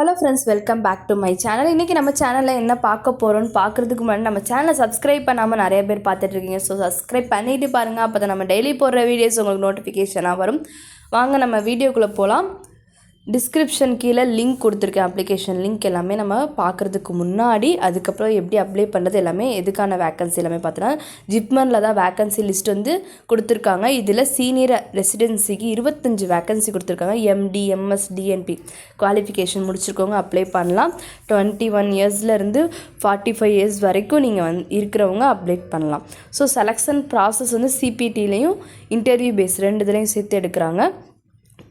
Hello friends, welcome back to my channel. இன்றைக்கி நம்ம சேனலில் என்ன பார்க்க போகிறோன்னு பார்க்குறதுக்கு முன்னாடி நம்ம சேனலை சப்ஸ்கிரைப் பண்ணாமல் நிறைய பேர் பார்த்துட்ருக்கீங்க. ஸோ சப்ஸ்கிரைப் பண்ணிவிட்டு பாருங்கள். அப்போ தான் நம்ம டெய்லி போடுற வீடியோஸ் உங்களுக்கு நோட்டிஃபிகேஷனாக வரும். வாங்க நம்ம வீடியோக்குள்ளே போகலாம். டிஸ்கிரிப்ஷன் கீழே லிங்க் கொடுத்துருக்கேன், அப்ளிகேஷன் லிங்க் எல்லாமே நம்ம பார்க்குறதுக்கு முன்னாடி அதுக்கப்புறம் எப்படி அப்ளை பண்ணுறது எல்லாமே எதுக்கான வேக்கன்சி எல்லாமே பார்த்தோன்னா ஜிப்மரில் தான் வேக்கன்சி லிஸ்ட் வந்து கொடுத்துருக்காங்க. இதில் சீனியர் ரெசிடென்சிக்கு 25 வேக்கன்சி கொடுத்துருக்காங்க. எம்டி, எம்எஸ், டிஎன்பி குவாலிஃபிகேஷன் முடிச்சிருக்கவங்க அப்ளை பண்ணலாம். 21 இயர்ஸ்லேருந்து 45 இயர்ஸ் வரைக்கும் நீங்கள் இருக்கிறவங்க அப்ளை பண்ணலாம். ஸோ செலெக்ஷன் ப்ராசஸ் வந்து சிபிடிலையும் இன்டர்வியூ பேஸ் 2 இதுலையும் சேர்த்து எடுக்கிறாங்க.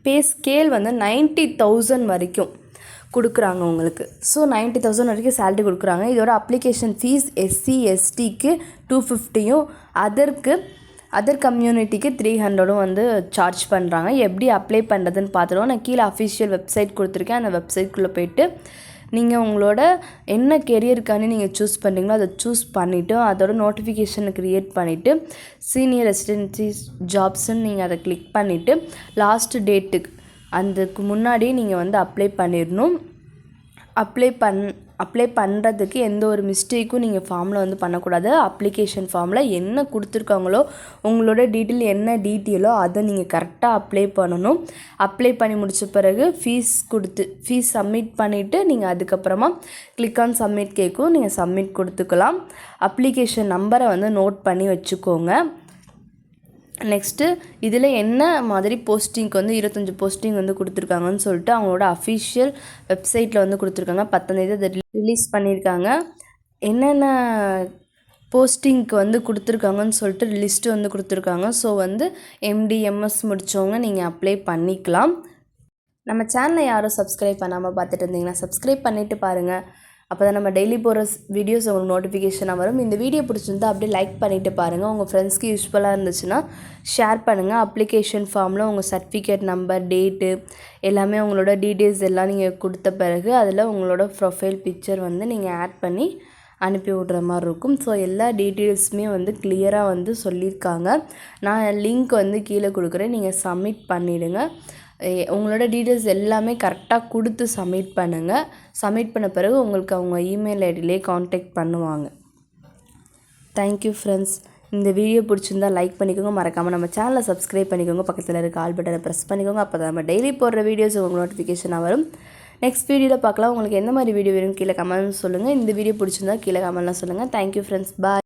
பே ஸ்கேல் வந்து 90,000 வரைக்கும் கொடுக்குறாங்க உங்களுக்கு. ஸோ 90,000 வரைக்கும் சேலரி கொடுக்குறாங்க. இதோட அப்ளிகேஷன் ஃபீஸ் எஸ்சி எஸ்டிக்கு 250யும் அதர் கம்யூனிட்டிக்கு 300ம் வந்து சார்ஜ் பண்ணுறாங்க. எப்படி அப்ளை பண்ணுறதுன்னு பார்த்துருவோம். நான் கீழே அஃபிஷியல் வெப்சைட் கொடுத்துருக்கேன். அந்த வெப்சைட்குள்ளே போய்ட்டு நீங்கள் உங்களோட என்ன கெரியருக்கானே நீங்கள் சூஸ் பண்ணுறீங்களோ அதை சூஸ் பண்ணிவிட்டு அதோட நோட்டிஃபிகேஷனை க்ரியேட் பண்ணிவிட்டு சீனியர் ரெசிடென்சி ஜாப்ஸ்ன்னு நீங்கள் அதை கிளிக் பண்ணிவிட்டு லாஸ்ட் டேட்டுக்கு அதுக்கு முன்னாடியே நீங்கள் வந்து அப்ளை பண்ணிடணும். அப்ளை பண்ணுறதுக்கு எந்த ஒரு மிஸ்டேக்கும் நீங்கள் ஃபார்மில் வந்து பண்ணக்கூடாது. அப்ளிகேஷன் ஃபார்மில் என்ன கொடுத்துருக்காங்களோ உங்களோட டீட்டெயில் என்ன டீட்டெயிலோ அதை நீங்கள் கரெக்டாக அப்ளை பண்ணணும். அப்ளை பண்ணி முடித்த பிறகு ஃபீஸ் சப்மிட் பண்ணிவிட்டு நீங்கள் அதுக்கப்புறமா கிளிக் ஆன் சப்மிட் கேட்கும், நீங்கள் சப்மிட் கொடுத்துக்கலாம். அப்ளிகேஷன் நம்பரை வந்து நோட் பண்ணி வச்சுக்கோங்க. நெக்ஸ்ட்டு இதில் என்ன மாதிரி போஸ்டிங்க்கு வந்து 25 போஸ்டிங் வந்து கொடுத்துருக்காங்கன்னு சொல்லிட்டு அவங்களோட அஃபிஷியல் வெப்சைட்டில் வந்து கொடுத்துருக்காங்க. 10 அதை ரிலீஸ் பண்ணியிருக்காங்க. என்னென்ன போஸ்டிங்க்கு வந்து கொடுத்துருக்காங்கன்னு சொல்லிட்டு லிஸ்ட்டு வந்து கொடுத்துருக்காங்க. ஸோ வந்து எம்டி, எம்எஸ் முடித்தவங்க நீங்கள் அப்ளை பண்ணிக்கலாம். நம்ம சேனலை யாரும் சப்ஸ்கிரைப் பண்ணாமல் பார்த்துட்டு இருந்தீங்கன்னா சப்ஸ்கிரைப் பண்ணிவிட்டு பாருங்கள். அப்போ தான் நம்ம டெய்லி போகிற வீடியோஸ் உங்களுக்கு நோட்டிஃபிகேஷனாக வரும். இந்த வீடியோ பிடிச்சிருந்தா அப்படியே லைக் பண்ணிவிட்டு பாருங்கள். உங்கள் ஃப்ரெண்ட்ஸ்க்கு யூஸ்ஃபுல்லாக இருந்துச்சுன்னா ஷேர் பண்ணுங்கள். அப்ளிகேஷன் ஃபார்மில் உங்கள் சர்டிஃபிகேட் நம்பர், டேட்டு எல்லாமே உங்களோட டீட்டெயில்ஸ் எல்லாம் நீங்கள் கொடுத்த பிறகு அதில் உங்களோட ப்ரொஃபைல் பிக்சர் வந்து நீங்கள் ஆட் பண்ணி அனுப்பி விட்ற மாதிரி இருக்கும். ஸோ எல்லா டீட்டெயில்ஸுமே வந்து கிளியராக வந்து சொல்லியிருக்காங்க. நான் லிங்க் வந்து கீழே கொடுக்குறேன், நீங்கள் சப்மிட் பண்ணிவிடுங்க. உங்களோட டீட்டெயில்ஸ் எல்லாமே கரெக்டாக கொடுத்து சப்மிட் பண்ணுங்கள். சப்மிட் பண்ண பிறகு உங்களுக்கு அவங்க இமெயில் ஐடியிலே காண்டாக்ட் பண்ணுவாங்க. Thank you friends. இந்த வீடியோ பிடிச்சிருந்தால் லைக் பண்ணிக்கோங்க. மறக்காமல் நம்ம சேனலை சப்ஸ்கிரைப் பண்ணிக்கோங்க. பக்கத்தில் இருக்க ஆல் பட்டனை ப்ரெஸ் பண்ணிக்கோங்க. அப்போ தான் நம்ம டெய்லி போடுற வீடியோஸ் உங்களுக்கு நோட்டிஃபிகேஷனாக வரும். நெக்ஸ்ட் வீடியோவில் பார்க்கலாம். உங்களுக்கு எந்த மாதிரி வீடியோ வேணும் கீழே கமெண்ட் சொல்லுங்கள். இந்த வீடியோ பிடிச்சிருந்தா கீழே கமெண்ட்லாம் சொல்லுங்கள். Thank you friends. பாய்.